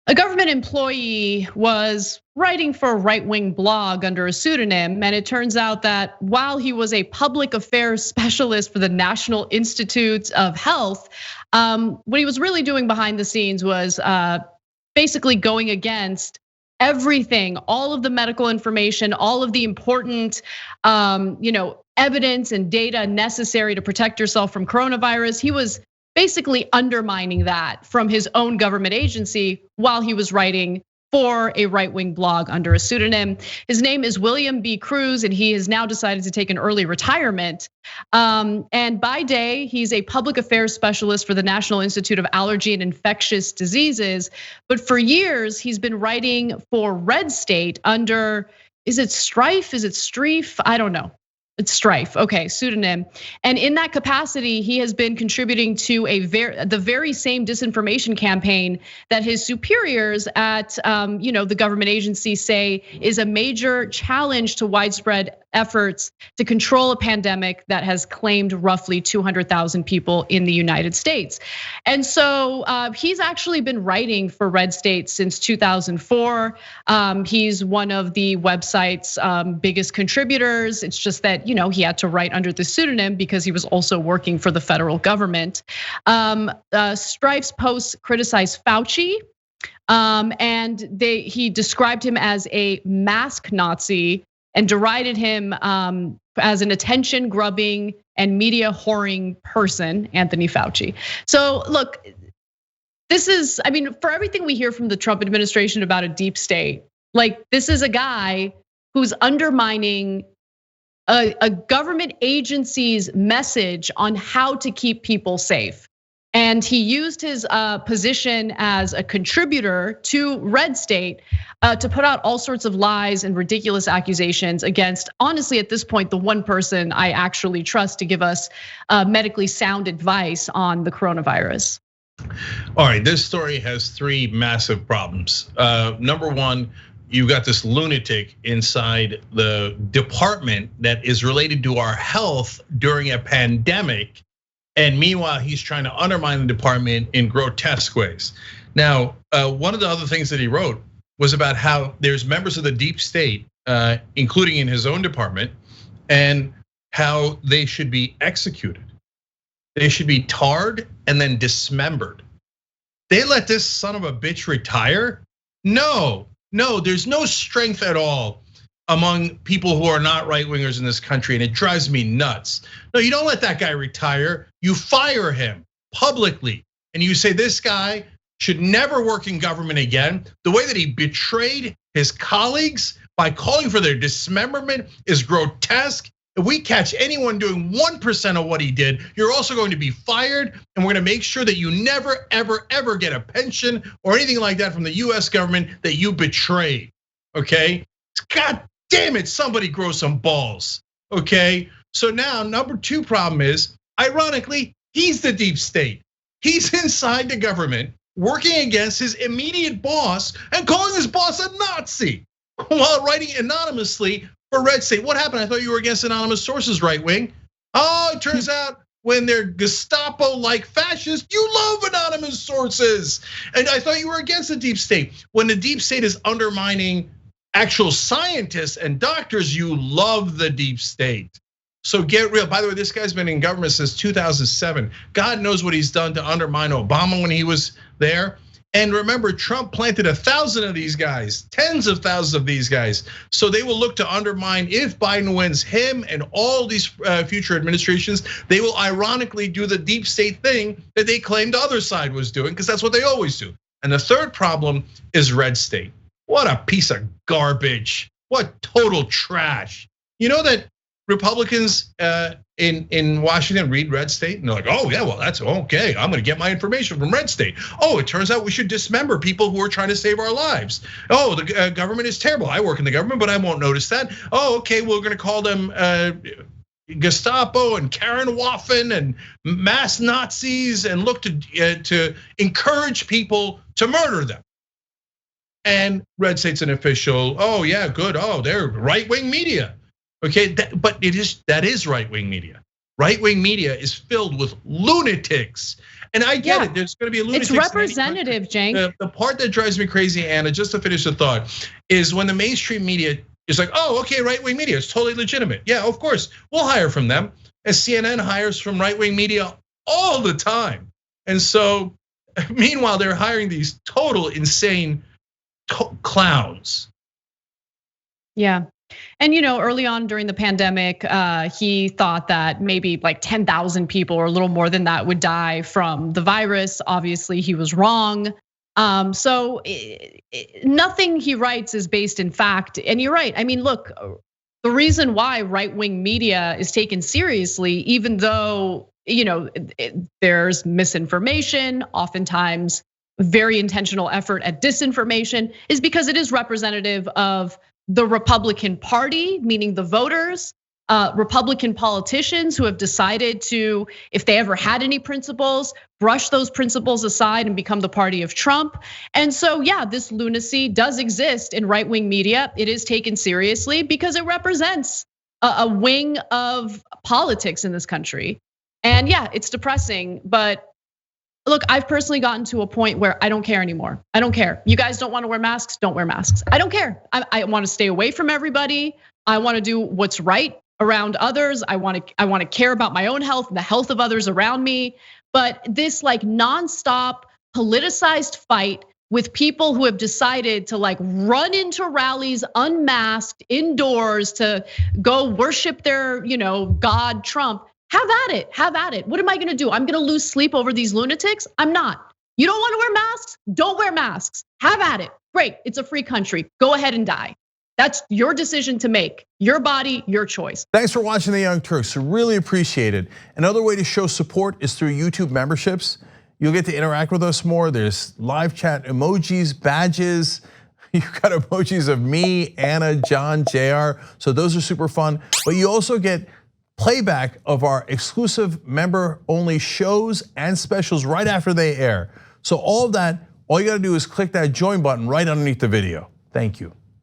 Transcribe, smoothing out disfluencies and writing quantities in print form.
A government employee was writing for a right-wing blog under a pseudonym, and it turns out that while he was a public affairs specialist for the National Institute of Health, what he was really doing behind the scenes was basically going against everything, all of the medical information, all of the important, evidence and data necessary to protect yourself from coronavirus. He was basically undermining that from his own government agency while he was writing for a right-wing blog under a pseudonym. His name is William B. Cruz, and he has now decided to take an early retirement. And by day, he's a public affairs specialist for the National Institute of Allergy and Infectious Diseases. But for years, he's been writing for Red State under, is it Strife? Is it Streif? I don't know. It's Strife, okay, pseudonym. And in that capacity, he has been contributing to the very same disinformation campaign that his superiors at the government agency say is a major challenge to widespread efforts to control a pandemic that has claimed roughly 200,000 people in the United States. And so he's actually been writing for Red State since 2004. He's one of the website's biggest contributors. It's just that he had to write under the pseudonym because he was also working for the federal government. Strife's posts criticized Fauci, and he described him as a mask Nazi and derided him as an attention grubbing and media whoring person, Anthony Fauci. So look, this is, for everything we hear from the Trump administration about a deep state, like this is a guy who's undermining a government agency's message on how to keep people safe. And he used his position as a contributor to Red State to put out all sorts of lies and ridiculous accusations against, honestly, at this point, the one person I actually trust to give us medically sound advice on the coronavirus. All right, this story has three massive problems. Number one, you've got this lunatic inside the department that is related to our health during a pandemic. And meanwhile, he's trying to undermine the department in grotesque ways. Now, one of the other things that he wrote was about how there's members of the deep state, including in his own department, and how they should be executed. They should be tarred and then dismembered. They let this son of a bitch retire? No, there's no strength at all among people who are not right-wingers in this country, and it drives me nuts. No, you don't let that guy retire. You fire him publicly, and you say this guy should never work in government again. The way that he betrayed his colleagues by calling for their dismemberment is grotesque. If we catch anyone doing 1% of what he did, you're also going to be fired, and we're gonna make sure that you never, ever get a pension or anything like that from the US government that you betrayed, okay? God damn it, somebody grow some balls, okay? So now, number two problem is, ironically, he's the deep state. He's inside the government, working against his immediate boss and calling his boss a Nazi while writing anonymously for Red State. What happened? I thought you were against anonymous sources, right wing. Oh, it turns out when they're Gestapo-like fascists, you love anonymous sources. And I thought you were against the deep state. When the deep state is undermining actual scientists and doctors, you love the deep state. So get real. By the way, this guy's been in government since 2007. God knows what he's done to undermine Obama when he was there. And remember, Trump planted 1,000 of these guys, tens of thousands of these guys. So they will look to undermine, if Biden wins, him and all these future administrations. They will ironically do the deep state thing that they claimed the other side was doing, because that's what they always do. And the third problem is Red State. What a piece of garbage. What total trash. You know that Republicans in Washington read Red State and they're like, oh yeah, well that's okay. I'm gonna get my information from Red State. Oh, it turns out we should dismember people who are trying to save our lives. Oh, the government is terrible. I work in the government, but I won't notice that. Oh, okay, we're gonna call them Gestapo and Karen Waffen and mass Nazis and look to encourage people to murder them. And Red State's an official, oh yeah, good, oh, they're right-wing media. Okay, but that is right-wing media. Right-wing media is filled with lunatics And I get it. There's going to be a lunatic. It's representative, Cenk. The part that drives me crazy, Anna, just to finish the thought, is when the mainstream media is like, oh, okay, right-wing media, it's totally legitimate. Yeah, of course, we'll hire from them. As CNN hires from right-wing media all the time. And so, meanwhile, they're hiring these total insane clowns. Yeah. And early on during the pandemic, he thought that maybe like 10,000 people or a little more than that would die from the virus. Obviously, he was wrong. So nothing he writes is based in fact. And you're right. I mean, look, the reason why right-wing media is taken seriously, even though there's misinformation, oftentimes very intentional effort at disinformation, is because it is representative of the Republican Party, meaning the voters, Republican politicians who have decided to, if they ever had any principles, brush those principles aside and become the party of Trump. And so, yeah, this lunacy does exist in right-wing media. It is taken seriously because it represents a wing of politics in this country. And yeah, it's depressing, but look, I've personally gotten to a point where I don't care anymore. I don't care. You guys don't want to wear masks, don't wear masks. I don't care. I want to stay away from everybody. I want to do what's right around others. I want to care about my own health and the health of others around me. But this like nonstop politicized fight with people who have decided to like run into rallies unmasked indoors to go worship their, God Trump. Have at it, have at it. What am I gonna do? I'm gonna lose sleep over these lunatics? I'm not. You don't wanna wear masks? Don't wear masks. Have at it. Great, it's a free country. Go ahead and die. That's your decision to make. Your body, your choice. Thanks for watching The Young Turks, really appreciate it. Another way to show support is through YouTube memberships. You'll get to interact with us more. There's live chat emojis, badges. You've got emojis of me, Anna, John, JR. So those are super fun. But you also get playback of our exclusive member-only shows and specials right after they air. So all of that, all you gotta do is click that join button right underneath the video. Thank you.